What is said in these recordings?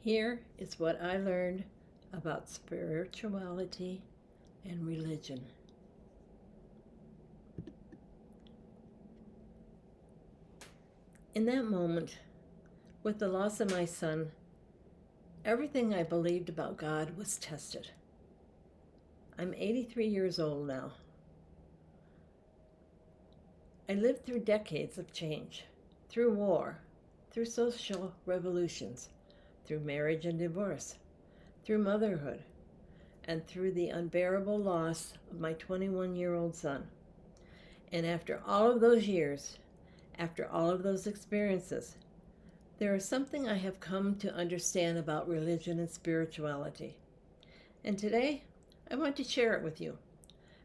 Here is what I learned about spirituality and religion. In that moment, with the loss of my son, everything I believed about God was tested. I'm 83 years old now. I lived through decades of change, through war, through social revolutions, through marriage and divorce, through motherhood, and through the unbearable loss of my 21-year-old son. And after all of those years, after all of those experiences, there is something I have come to understand about religion and spirituality. And today, I want to share it with you.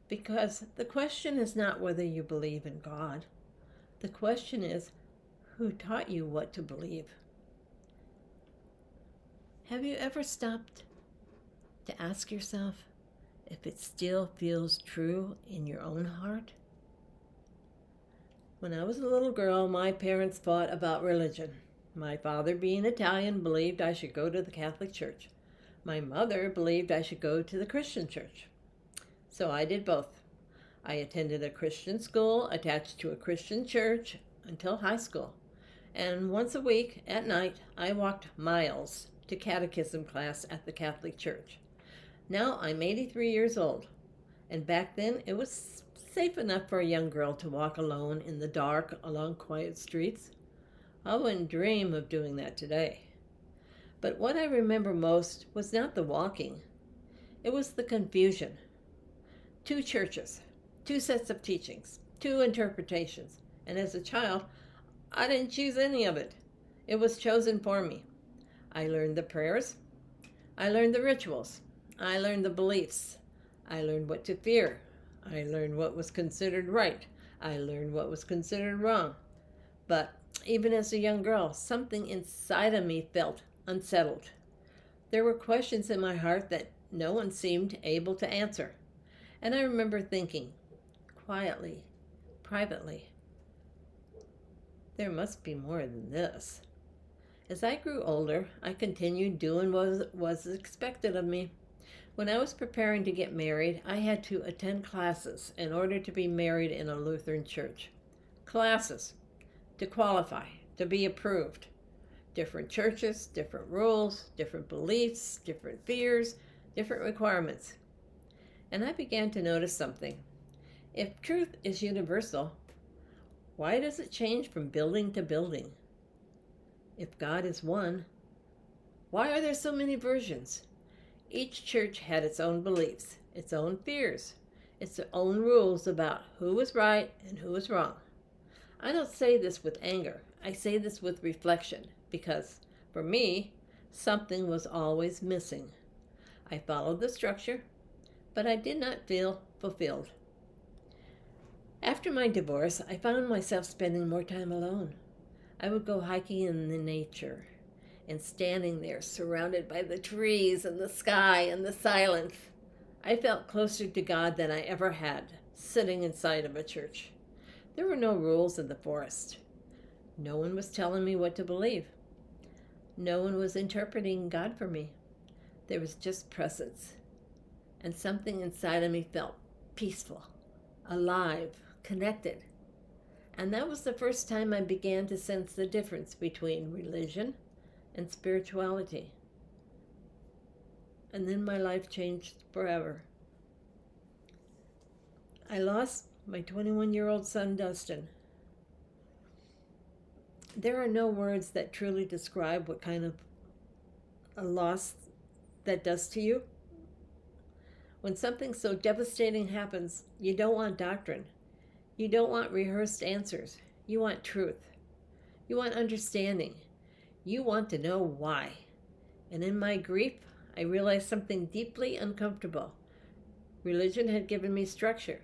Because the question is not whether you believe in God. The question is, who taught you what to believe? Have you ever stopped to ask yourself if it still feels true in your own heart? When I was a little girl, my parents fought about religion. My father, being Italian, believed I should go to the Catholic Church. My mother believed I should go to the Christian church. So I did both. I attended a Christian school attached to a Christian church until high school. And once a week at night, I walked miles to catechism class at the Catholic Church. Now I'm 83 years old. And back then, it was safe enough for a young girl to walk alone in the dark along quiet streets. I wouldn't dream of doing that today. But what I remember most was not the walking. It was the confusion. 2 churches, 2 sets of teachings, 2 interpretations. And as a child, I didn't choose any of it. It was chosen for me. I learned the prayers. I learned the rituals. I learned the beliefs. I learned what to fear. I learned what was considered right. I learned what was considered wrong. But even as a young girl, something inside of me felt unsettled. There were questions in my heart that no one seemed able to answer. And I remember thinking, quietly, privately, there must be more than this. As I grew older, I continued doing what was expected of me. When I was preparing to get married, I had to attend classes in order to be married in a Lutheran church. Classes to qualify, to be approved. Different churches, different rules, different beliefs, different fears, different requirements. And I began to notice something. If truth is universal, why does it change from building to building? If God is one, why are there so many versions? Each church had its own beliefs, its own fears, its own rules about who was right and who was wrong. I don't say this with anger. I say this with reflection because, for me, something was always missing. I followed the structure, but I did not feel fulfilled. After my divorce, I found myself spending more time alone. I would go hiking in the nature and standing there surrounded by the trees and the sky and the silence. I felt closer to God than I ever had, sitting inside of a church. There were no rules in the forest. No one was telling me what to believe. No one was interpreting God for me. There was just presence. And something inside of me felt peaceful, alive, connected. And that was the first time I began to sense the difference between religion and spirituality. And then my life changed forever. I lost my 21-year-old son, Dustin. There are no words that truly describe what kind of a loss that does to you. When something so devastating happens, you don't want doctrine. You don't want rehearsed answers. You want truth. You want understanding. You want to know why. And in my grief, I realized something deeply uncomfortable. Religion had given me structure,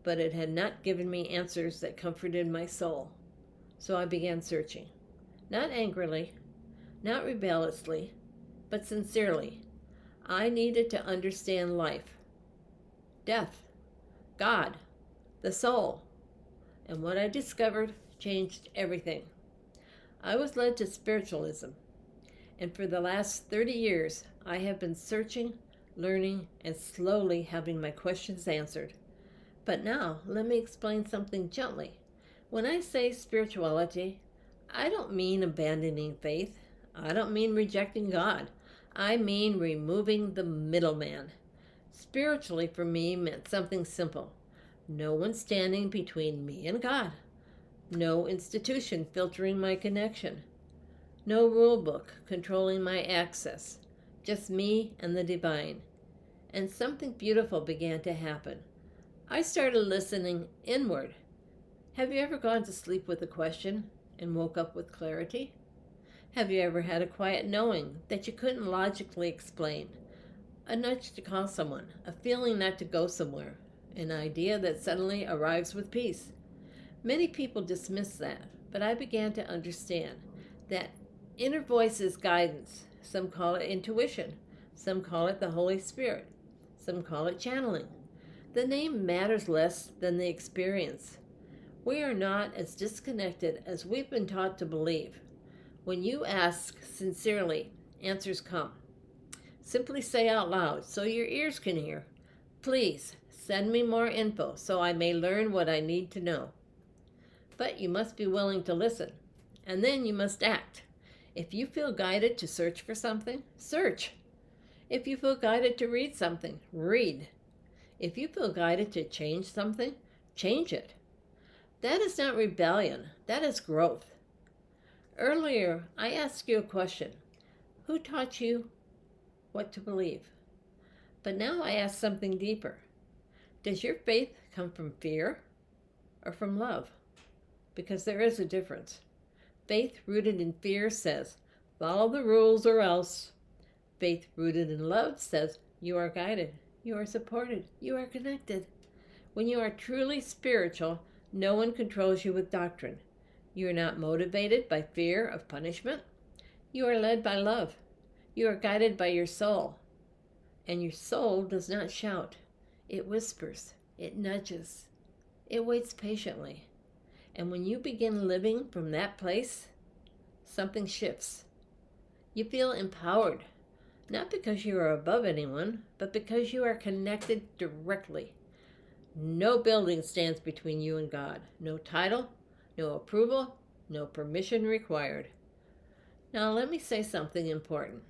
but it had not given me answers that comforted my soul. So I began searching. Not angrily, not rebelliously, but sincerely. I needed to understand life, death, God, the soul. And what I discovered changed everything. I was led to spiritualism, And for the last 30 years, I have been searching, learning, and slowly having my questions answered. But now, let me explain something gently. When I say spirituality, I don't mean abandoning faith. I don't mean rejecting God. I mean removing the middleman. Spiritually for me meant something simple. No one standing between me and God. No institution filtering my connection. No rule book controlling my access. Just me and the divine. And something beautiful began to happen. I started listening inward. Have you ever gone to sleep with a question and woke up with clarity? Have you ever had a quiet knowing that you couldn't logically explain? A nudge to call someone, a feeling not to go somewhere, an idea that suddenly arrives with peace. Many people dismiss that, but I began to understand that inner voice is guidance. Some call it intuition. Some call it the Holy Spirit. Some call it channeling. The name matters less than the experience. We are not as disconnected as we've been taught to believe. When you ask sincerely, answers come. Simply say out loud so your ears can hear, "Please send me more info so I may learn what I need to know." But you must be willing to listen, and then you must act. If you feel guided to search for something, search. If you feel guided to read something, read. If you feel guided to change something, change it. That is not rebellion, that is growth. Earlier, I asked you a question. Who taught you what to believe? But now I ask something deeper. Does your faith come from fear or from love? Because there is a difference. Faith rooted in fear says, follow the rules or else. Faith rooted in love says, you are guided, you are supported, you are connected. When you are truly spiritual, no one controls you with doctrine. You are not motivated by fear of punishment. You are led by love. You are guided by your soul. And your soul does not shout. It whispers. It nudges. It waits patiently. And when you begin living from that place, something shifts. You feel empowered, not because you are above anyone, but because you are connected directly. No building stands between you and God. No title, no approval, no permission required. Now let me say something important.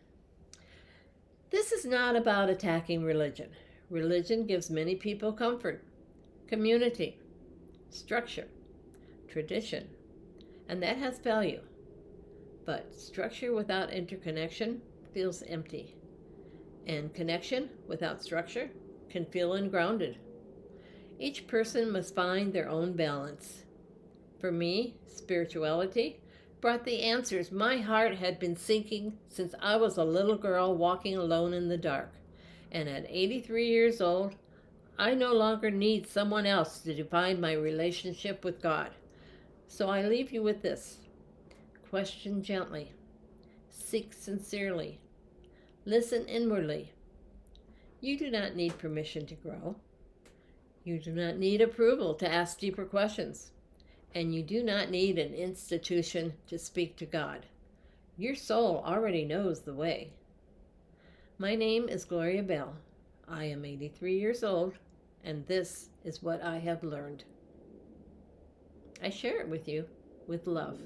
This is not about attacking religion. Religion gives many people comfort, community, structure, tradition, and that has value. But structure without interconnection feels empty, and connection without structure can feel ungrounded. Each person must find their own balance. For me, spirituality brought the answers my heart had been seeking since I was a little girl walking alone in the dark. And at 83 years old, I no longer need someone else to define my relationship with God. So I leave you with this. Question gently. Seek sincerely. Listen inwardly. You do not need permission to grow. You do not need approval to ask deeper questions. And you do not need an institution to speak to God. Your soul already knows the way. My name is Gloria Bell. I am 83 years old, and this is what I have learned. I share it with you with love.